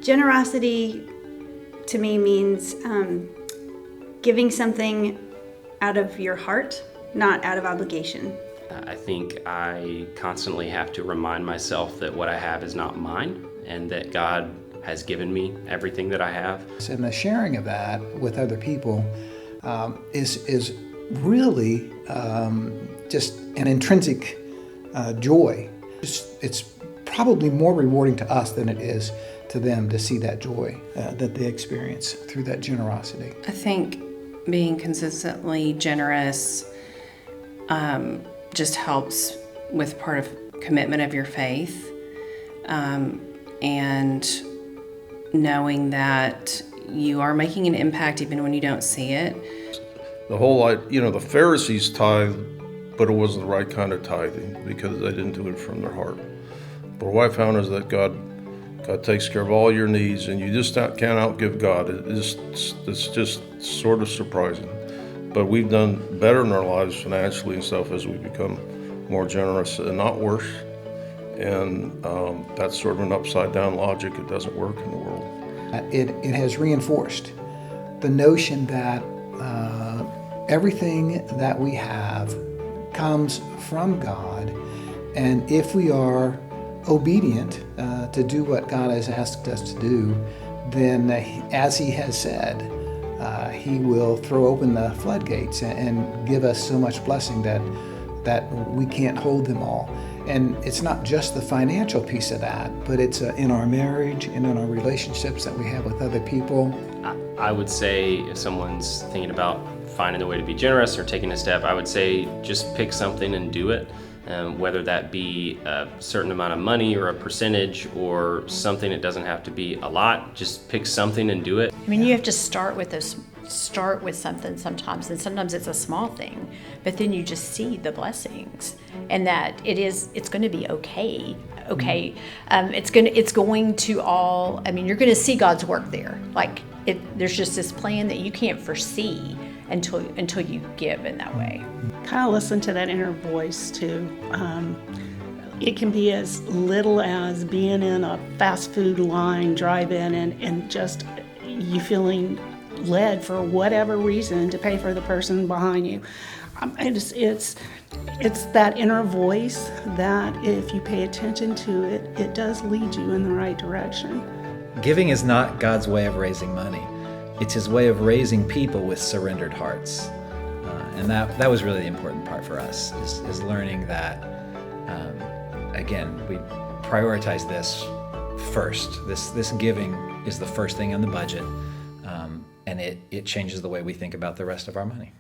Generosity to me means giving something out of your heart, not out of obligation. I think I constantly have to remind myself that what I have is not mine and that God has given me everything that I have. And the sharing of that with other people is really just an intrinsic joy. It's probably more rewarding to us than it is to them to see that joy that they experience through that generosity. I think being consistently generous just helps with part of commitment of your faith, and knowing that you are making an impact even when you don't see it. The whole, the Pharisees tithed, but it wasn't the right kind of tithing because they didn't do it from their heart. But what I found is that God takes care of all your needs, and you just can't outgive God. It's just sort of surprising. But we've done better in our lives financially and stuff as we become more generous and not worse. And that's sort of an upside down logic. It doesn't work in the world. It has reinforced the notion that everything that we have comes from God, and if we are obedient to do what God has asked us to do, then as He has said, He will throw open the floodgates and give us so much blessing that we can't hold them all. And it's not just the financial piece of that, but it's in our marriage and in our relationships that we have with other people. I would say if someone's thinking about finding a way to be generous or taking a step, I would say just pick something and do it. Whether that be a certain amount of money or a percentage or something, it doesn't have to be a lot. Just pick something and do it. I mean, you have to start with something sometimes, and sometimes it's a small thing, but then you just see the blessings, and that it's going to be okay. It's going to all. I mean, you're going to see God's work there. There's just this plan that you can't foresee until you give in that way. Kind of listen to that inner voice too. It can be as little as being in a fast food line, drive-in, and just you feeling led for whatever reason to pay for the person behind you. It's that inner voice that if you pay attention to it, it does lead you in the right direction. Giving is not God's way of raising money. It's His way of raising people with surrendered hearts. And that was really the important part for us, is learning that, again, we prioritize this first. This giving is the first thing on the budget, and it changes the way we think about the rest of our money.